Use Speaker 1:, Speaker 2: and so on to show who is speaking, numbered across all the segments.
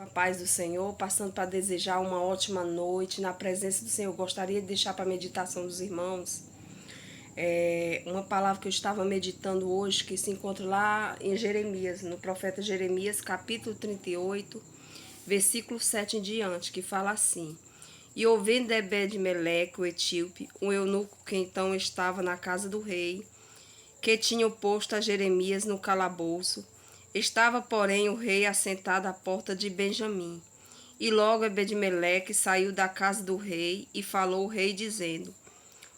Speaker 1: Com a paz do Senhor, passando para desejar uma ótima noite na presença do Senhor. Gostaria de deixar para a meditação dos irmãos uma palavra que eu estava meditando hoje, que se encontra lá em Jeremias, no profeta Jeremias, capítulo 38, versículo 7 em diante, que fala assim: E ouvindo Ebed-meleque, o etíope, um eunuco que então estava na casa do rei, que tinha posto a Jeremias no calabouço, estava, porém, o rei assentado à porta de Benjamim. E logo Ebed-meleque saiu da casa do rei e falou ao rei, dizendo: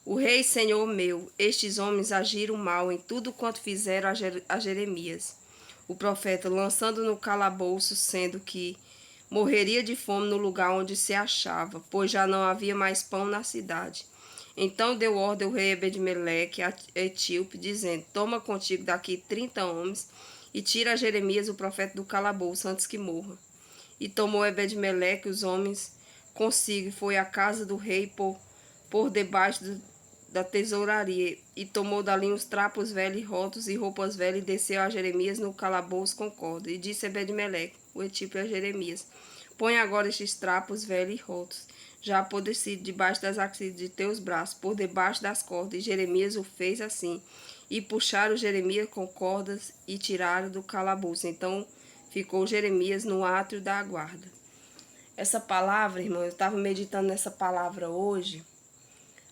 Speaker 1: O rei, senhor meu, estes homens agiram mal em tudo quanto fizeram a Jeremias, o profeta, lançando no calabouço, sendo que morreria de fome no lugar onde se achava, pois já não havia mais pão na cidade. Então deu ordem o rei Ebed-meleque a etíope, dizendo: Toma contigo daqui 30 homens e tira Jeremias, o profeta, do calabouço antes que morra. E tomou Ebed-meleque os homens consigo e foi à casa do rei por debaixo da tesouraria, e tomou dali uns trapos velhos e rotos e roupas velhas, e desceu a Jeremias no calabouço com corda. E disse Ebed-meleque, o etíope, a Jeremias: Põe agora estes trapos velhos e rotos, já apodrecidos, debaixo das axilas de teus braços, por debaixo das cordas. E Jeremias o fez assim. E puxaram Jeremias com cordas e tiraram do calabouço. Então ficou Jeremias no átrio da guarda. Essa palavra, irmão, eu estava meditando nessa palavra hoje.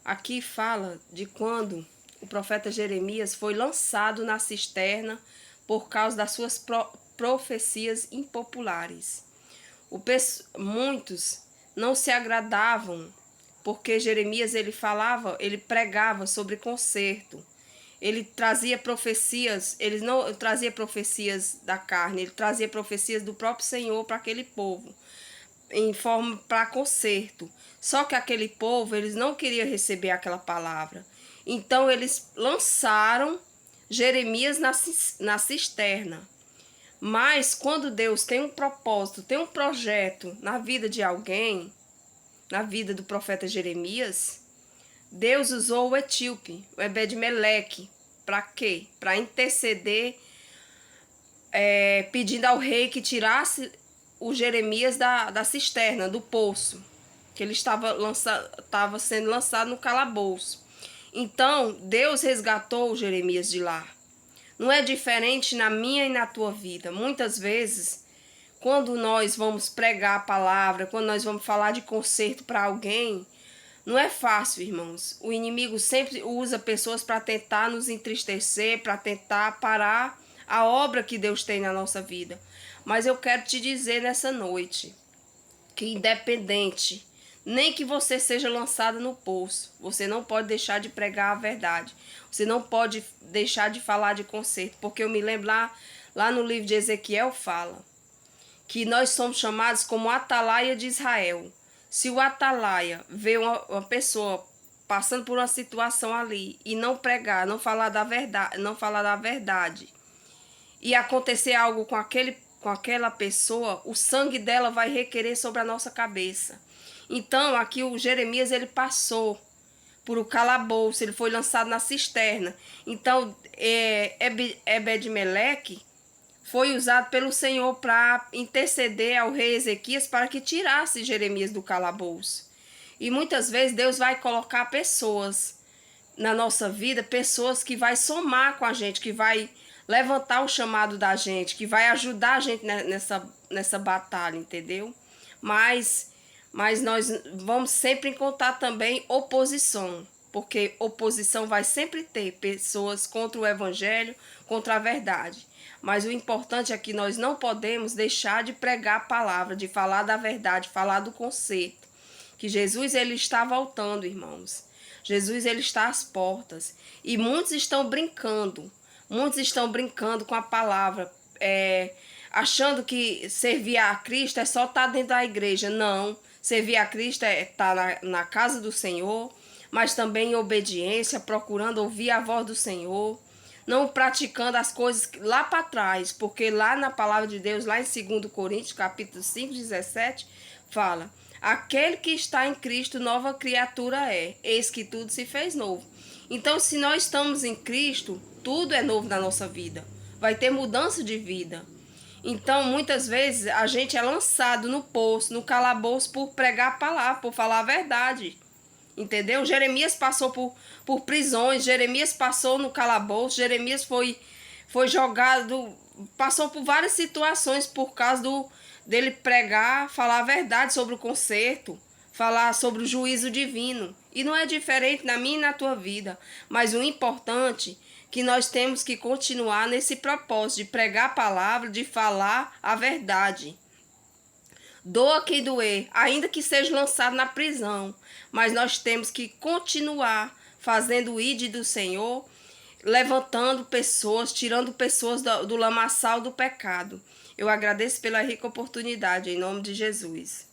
Speaker 1: Aqui fala de quando o profeta Jeremias foi lançado na cisterna por causa das suas profecias impopulares. Muitos não se agradavam porque Jeremias ele pregava sobre conserto. Ele trazia profecias, ele não trazia profecias da carne, ele trazia profecias do próprio Senhor para aquele povo, em forma para conserto. Só que aquele povo, eles não queriam receber aquela palavra. Então eles lançaram Jeremias na cisterna. Mas quando Deus tem um propósito, tem um projeto na vida de alguém, na vida do profeta Jeremias, Deus usou o etíope, o Ebed-meleque, para quê? Para interceder, pedindo ao rei que tirasse o Jeremias da cisterna, do poço, que ele estava sendo lançado no calabouço. Então, Deus resgatou o Jeremias de lá. Não é diferente na minha e na tua vida. Muitas vezes, quando nós vamos pregar a palavra, quando nós vamos falar de conserto para alguém, não é fácil, irmãos. O inimigo sempre usa pessoas para tentar nos entristecer, para tentar parar a obra que Deus tem na nossa vida. Mas eu quero te dizer nessa noite que, independente, nem que você seja lançado no poço, você não pode deixar de pregar a verdade. Você não pode deixar de falar de conserto, porque eu me lembro lá no livro de Ezequiel fala que nós somos chamados como atalaia de Israel. Se o atalaia vê uma pessoa passando por uma situação ali e não pregar, não falar da verdade, e acontecer algo com aquela pessoa, o sangue dela vai requerer sobre a nossa cabeça. Então, aqui o Jeremias, ele passou por o calabouço, ele foi lançado na cisterna. Então, Ebed-meleque foi usado pelo Senhor para interceder ao rei Ezequias para que tirasse Jeremias do calabouço. E muitas vezes Deus vai colocar pessoas na nossa vida, pessoas que vai somar com a gente, que vai levantar o chamado da gente, que vai ajudar a gente nessa batalha, entendeu? Mas nós vamos sempre encontrar também oposição, porque oposição vai sempre ter pessoas contra o evangelho, contra a verdade. Mas o importante é que nós não podemos deixar de pregar a palavra, de falar da verdade, falar do conserto. Que Jesus, ele está voltando, irmãos. Jesus, ele está às portas. E muitos estão brincando com a palavra, achando que servir a Cristo é só estar dentro da igreja. Não, servir a Cristo é estar na casa do Senhor, mas também em obediência, procurando ouvir a voz do Senhor, não praticando as coisas lá para trás, porque lá na palavra de Deus, lá em 2 Coríntios, capítulo 5, 17, fala: aquele que está em Cristo, nova criatura é, eis que tudo se fez novo. Então, se nós estamos em Cristo, tudo é novo na nossa vida, vai ter mudança de vida. Então, muitas vezes, a gente é lançado no poço, no calabouço, por pregar a palavra, por falar a verdade. Entendeu? Jeremias passou por prisões, Jeremias passou no calabouço, Jeremias foi jogado, passou por várias situações por causa dele pregar, falar a verdade sobre o conserto, falar sobre o juízo divino. E não é diferente na minha e na tua vida. Mas o importante é que nós temos que continuar nesse propósito de pregar a palavra, de falar a verdade. Doa quem doer, ainda que seja lançado na prisão. Mas nós temos que continuar fazendo o ID do Senhor, levantando pessoas, tirando pessoas do lamaçal do pecado. Eu agradeço pela rica oportunidade, em nome de Jesus.